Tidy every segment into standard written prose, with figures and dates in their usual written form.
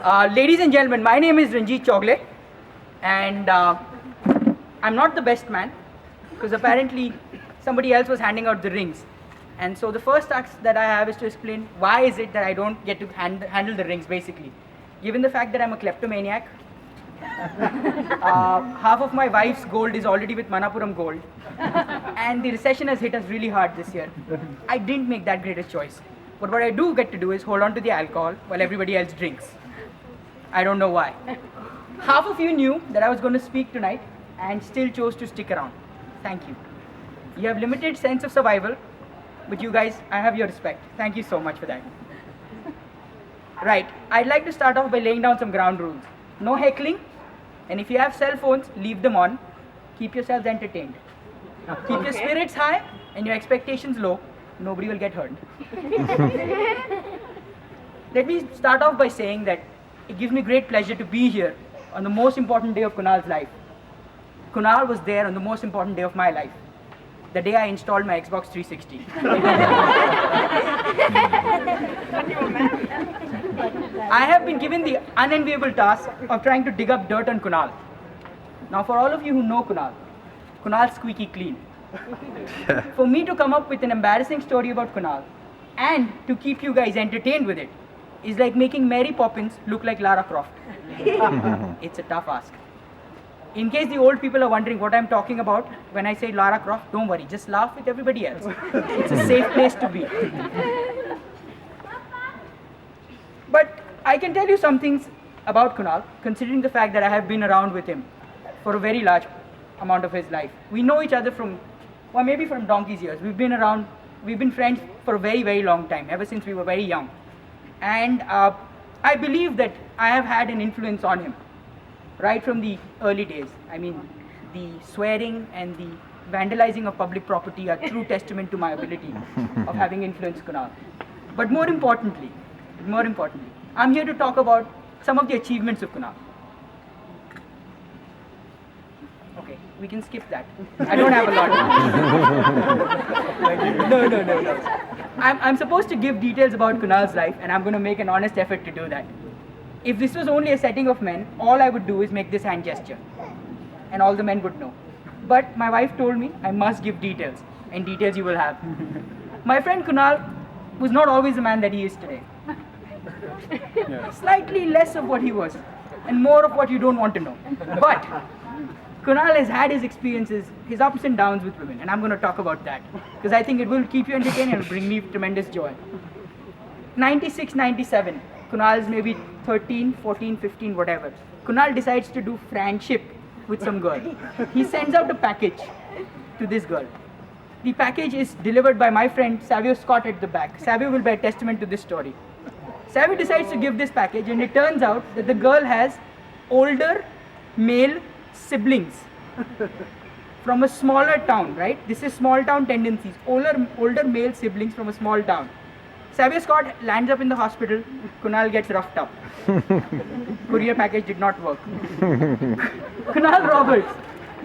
Ladies and gentlemen, my name is Ranjit Chogle, and I'm not the best man because apparently somebody else was handing out the rings. And so the first task that I have is to explain why is it that I don't get to handle the rings, basically. Given the fact that I'm a kleptomaniac, half of my wife's gold is already with Manapuram Gold, and the recession has hit us really hard this year. I didn't make that great a choice. But what I do get to do is hold on to the alcohol while everybody else drinks. I don't know why. Half of you knew that I was going to speak tonight and still chose to stick around. Thank you. You have limited sense of survival, but you guys, I have your respect. Thank you so much for that. Right, I'd like to start off by laying down some ground rules. No heckling, and if you have cell phones, leave them on. Keep yourselves entertained. Keep your spirits high and your expectations low. Nobody will get hurt. Let me start off by saying that it gives me great pleasure to be here on the most important day of Kunal's life. Kunal was there on the most important day of my life, the day I installed my Xbox 360. I have been given the unenviable task of trying to dig up dirt on Kunal. Now, for all of you who know Kunal, Kunal's squeaky clean. For me to come up with an embarrassing story about Kunal and to keep you guys entertained with it is like making Mary Poppins look like Lara Croft. It's a tough ask. In case the old people are wondering what I'm talking about when I say Lara Croft, don't worry, just laugh with everybody else. It's a safe place to be. But I can tell you some things about Kunal, considering the fact that I have been around with him for a very large amount of his life. We know each other from, well, maybe from donkey's years. We've been around, we've been friends for a very, very long time, ever since we were very young. And I believe that I have had an influence on him right from the early days. I mean, the swearing and the vandalizing of public property are true testament to my ability of having influenced Kunal. But more importantly, I'm here to talk about some of the achievements of Kunal. Okay, we can skip that. I don't have a lot. No. I'm supposed to give details about Kunal's life, and I'm going to make an honest effort to do that. If this was only a setting of men, all I would do is make this hand gesture, and all the men would know. But my wife told me I must give details, and details you will have. My friend Kunal was not always the man that he is today. Slightly less of what he was, and more of what you don't want to know. But Kunal has had his experiences, his ups and downs with women, and I'm going to talk about that because I think it will keep you entertained and bring me tremendous joy. 96, 97, Kunal is maybe 13, 14, 15, whatever. Kunal decides to do friendship with some girl. He sends out a package to this girl. The package is delivered by my friend Savio Scott at the back. Savio will bear testament to this story. Savio decides to give this package, and it turns out that the girl has older male siblings from a smaller town, right? This is small town tendencies. Older male siblings from a small town. Savio Scott lands up in the hospital. Kunal gets roughed up. Courier package did not work. Kunal Roberts,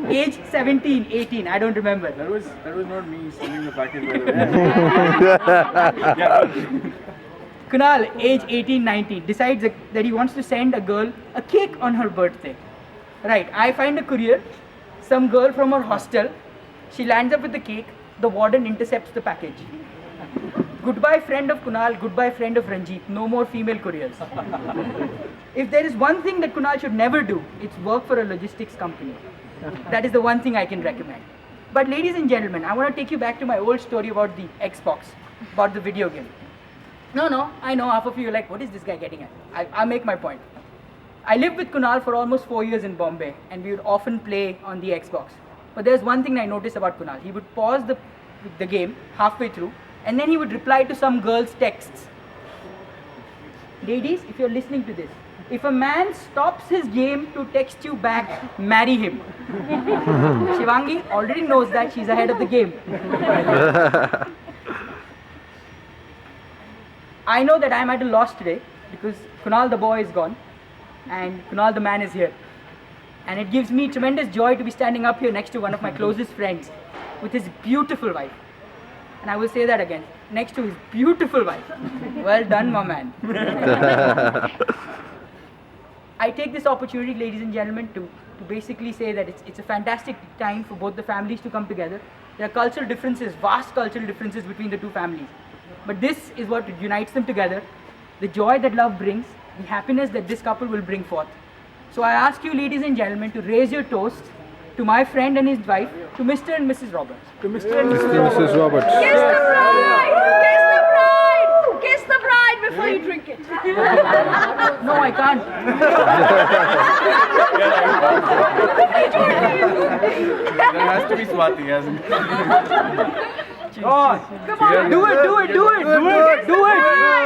age 17, 18, I don't remember. That was not me sending the package, by the way. Kunal, age 18, 19, decides that he wants to send a girl a cake on her birthday. Right, I find a courier, some girl from her hostel, she lands up with the cake, the warden intercepts the package. Goodbye friend of Kunal, goodbye friend of Ranjit, no more female couriers. If there is one thing that Kunal should never do, it's work for a logistics company. That is the one thing I can recommend. But ladies and gentlemen, I want to take you back to my old story about the Xbox, about the video game. No, I know half of you are like, what is this guy getting at? I'll make my point. I lived with Kunal for almost 4 years in Bombay, and we would often play on the Xbox. But there's one thing I noticed about Kunal. He would pause the game halfway through, and then he would reply to some girl's texts. Ladies, if you're listening to this, if a man stops his game to text you back, marry him. Shivangi already knows that she's ahead of the game. I know that I'm at a loss today because Kunal the boy is gone and Kunal the man is here. And it gives me tremendous joy to be standing up here next to one of my closest friends with his beautiful wife. And I will say that again, next to his beautiful wife. Well done, my man. I take this opportunity, ladies and gentlemen, to basically say that it's a fantastic time for both the families to come together. There are cultural differences, vast cultural differences between the two families. But this is what unites them together, the joy that love brings, the happiness that this couple will bring forth. So I ask you, ladies and gentlemen, to raise your toast to my friend and his wife, to Mr. and Mrs. Roberts. To Mr. and Mrs. Mrs. Roberts. Kiss the bride! Kiss the bride! Kiss the bride before you drink it. No, I can't. There has to be Swati, hasn't it? Come on. Come on. Do it. Kiss the bride.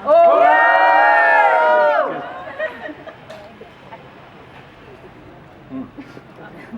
Oh.